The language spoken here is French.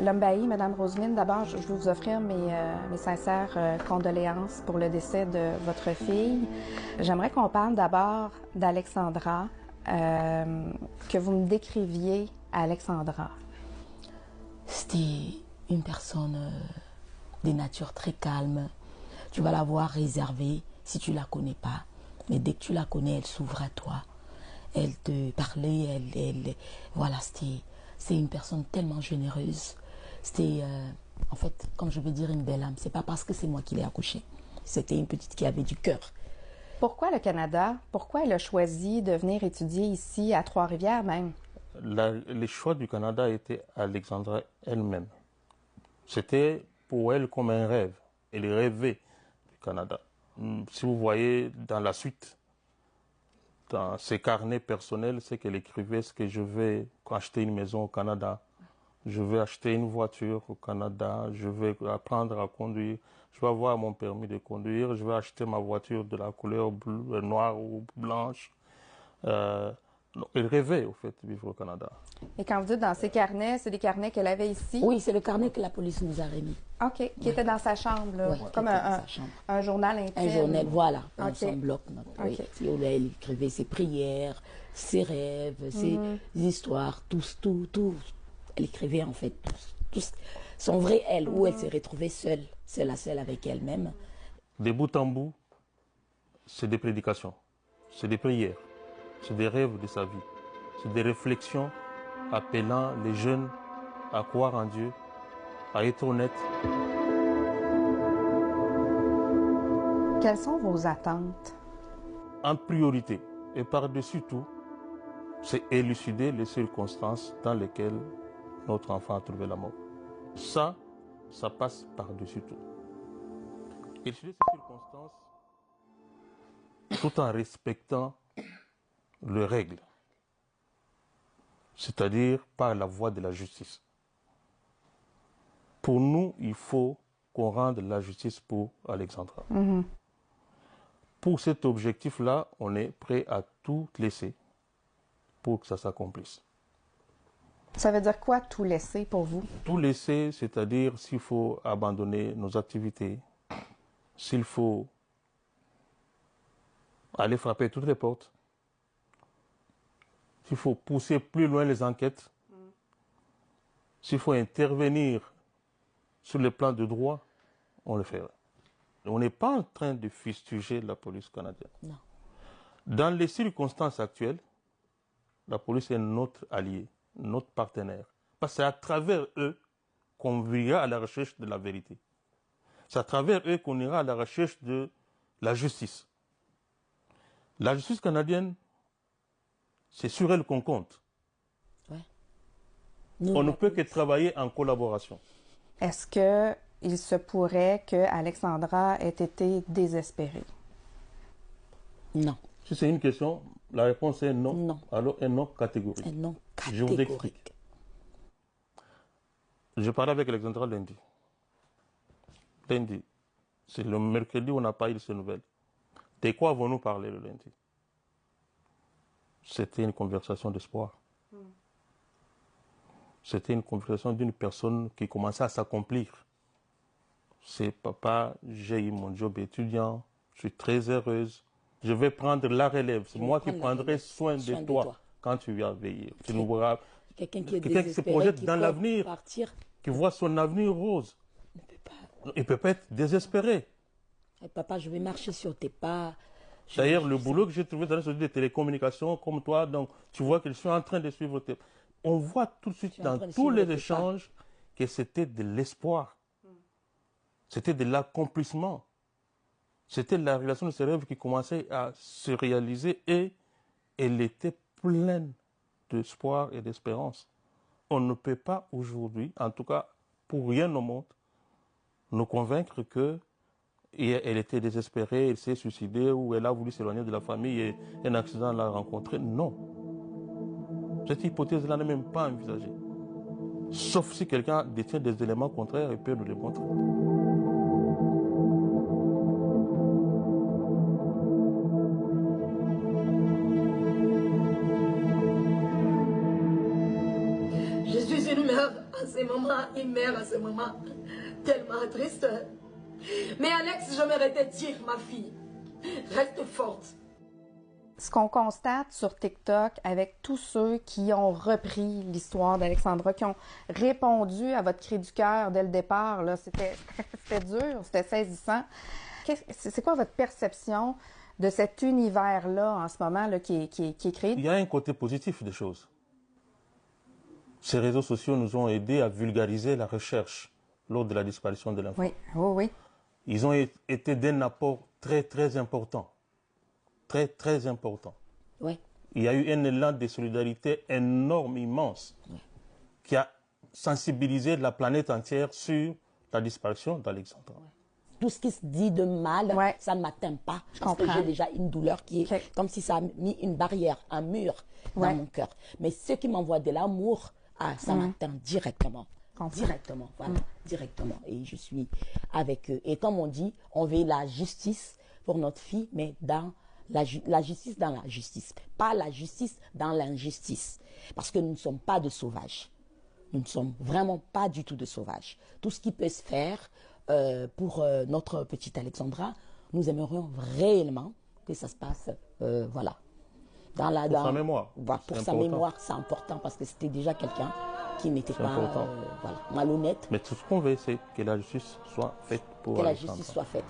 Lombaï, Madame Roselyne, d'abord, je veux vous offrir mes sincères condoléances pour le décès de votre fille. J'aimerais qu'on parle d'abord d'Alexandra, que vous me décriviez Alexandra. C'était une personne de nature très calme. Tu vas la voir réservée si tu la connais pas. Mais dès que tu la connais, elle s'ouvre à toi. Elle te parlait, voilà, c'est une personne tellement généreuse. C'était, en fait, comme je veux dire, une belle âme. C'est pas parce que c'est moi qui l'ai accouchée. C'était une petite qui avait du cœur. Pourquoi le Canada? Pourquoi elle a choisi de venir étudier ici, à Trois-Rivières même? Les choix du Canada étaient à Alexandra elle-même. C'était pour elle comme un rêve. Elle rêvait du Canada. Si vous voyez dans la suite, dans ses carnets personnels, c'est qu'elle écrivait ce que je vais acheter une maison au Canada, je vais acheter une voiture au Canada, je vais apprendre à conduire, je vais avoir mon permis de conduire, je vais acheter ma voiture de la couleur noire ou blanche. Elle rêvait au fait de vivre au Canada. Et quand vous dites dans ses carnets, c'est des carnets qu'elle avait ici? Oui, c'est le carnet que la police nous a remis. OK, qui était dans sa chambre, là, comme un journal intime. Un journal, voilà, OK. son bloc. Oui. Elle écrivait ses prières, ses rêves, ses histoires, tout. Elle écrivait en fait tout son vrai elle, où elle s'est retrouvée seule avec elle-même. De bout en bout, c'est des prédications, c'est des prières, c'est des rêves de sa vie, c'est des réflexions appelant les jeunes à croire en Dieu, à être honnêtes. Quelles sont vos attentes? En priorité, et par-dessus tout, c'est élucider les circonstances dans lesquelles notre enfant a trouvé la mort. Ça passe par-dessus tout. Élucider ces circonstances tout en respectant les règles, c'est-à-dire par la voie de la justice. Pour nous, il faut qu'on rende la justice pour Alexandra. Pour cet objectif-là, on est prêt à tout laisser pour que ça s'accomplisse. Ça veut dire quoi, tout laisser pour vous? Tout laisser, c'est-à-dire s'il faut abandonner nos activités, s'il faut aller frapper toutes les portes, s'il faut pousser plus loin les enquêtes, s'il faut intervenir sur le plan de droit, on le fera. On n'est pas en train de fustiger la police canadienne. Non. Dans les circonstances actuelles, la police est notre allié, notre partenaire. Parce que c'est à travers eux qu'on ira à la recherche de la vérité. C'est à travers eux qu'on ira à la recherche de la justice. La justice canadienne, c'est sur elle qu'on compte. Ouais. On ne peut que travailler en collaboration. Est-ce qu'il se pourrait que Alexandra ait été désespérée? Non. Si c'est une question, la réponse est non. Non. Alors un non catégorique. Un non Je vous explique. catégorique. Je parlais avec Alexandra lundi. Lundi. C'est le mercredi où on n'a pas eu ces nouvelles. De quoi avons-nous parlé le lundi? C'était une conversation d'espoir. C'était une conversation d'une personne qui commençait à s'accomplir. C'est papa, j'ai eu mon job étudiant, je suis très heureuse. Je vais prendre la relève. C'est moi qui prendrai soin de toi quand tu vas veiller. Tu nous verras. Quelqu'un qui est Quelqu'un qui se projette qui dans peut l'avenir, partir, qui voit son avenir rose. ne peut pas. Il ne peut pas être désespéré. Eh, papa, je vais marcher sur tes pas. D'ailleurs, le boulot que j'ai trouvé dans la société de télécommunications, comme toi, donc tu vois que je suis en train de suivre tes... On voit tout de suite dans tous les échanges que c'était de l'espoir. C'était de l'accomplissement. C'était la réalisation de ses rêves qui commençait à se réaliser et elle était pleine d'espoir et d'espérance. On ne peut pas aujourd'hui, en tout cas pour rien au monde, nous convaincre que elle était désespérée, elle s'est suicidée ou elle a voulu s'éloigner de la famille et un accident l'a rencontrée. Non. Cette hypothèse-là n'est même pas envisagée. Sauf si quelqu'un détient des éléments contraires et peut nous les montrer. Je suis une mère À ce moment, il meurt à ce moment. Tellement triste. Mais Alex, j'aimerais te dire, ma fille, reste forte. Ce qu'on constate sur TikTok avec tous ceux qui ont repris l'histoire d'Alexandra, qui ont répondu à votre cri du cœur dès le départ, là, c'était dur, c'était saisissant. C'est quoi votre perception de cet univers-là en ce moment là, qui est créé? Il y a un côté positif des choses. Ces réseaux sociaux nous ont aidés à vulgariser la recherche lors de la disparition de l'enfant. Oui, oui, oui. Ils ont été d'un apport très, très important. Très, très important. Oui. Il y a eu un élan de solidarité énorme, immense, qui a sensibilisé la planète entière sur la disparition d'Alexandra. Tout ce qui se dit de mal, ça ne m'atteint pas. Parce que j'ai déjà une douleur qui est comme si ça a mis une barrière, un mur dans mon cœur. Mais ceux qui m'envoient de l'amour, ça m'atteint directement. Directement, voilà, directement. Et je suis avec eux. Et comme on dit, on veut la justice pour notre fille, mais dans la justice dans la justice. Pas la justice dans l'injustice. Parce que nous ne sommes pas de sauvages. Nous ne sommes vraiment pas du tout de sauvages. Tout ce qui peut se faire pour notre petite Alexandra, nous aimerions réellement que ça se passe, voilà. Pour sa mémoire. Pour sa mémoire, c'est important parce que c'était déjà quelqu'un qui n'était pas voilà, malhonnête. Mais tout ce qu'on veut, c'est que la justice soit faite pour Alexandra. Que la justice soit faite.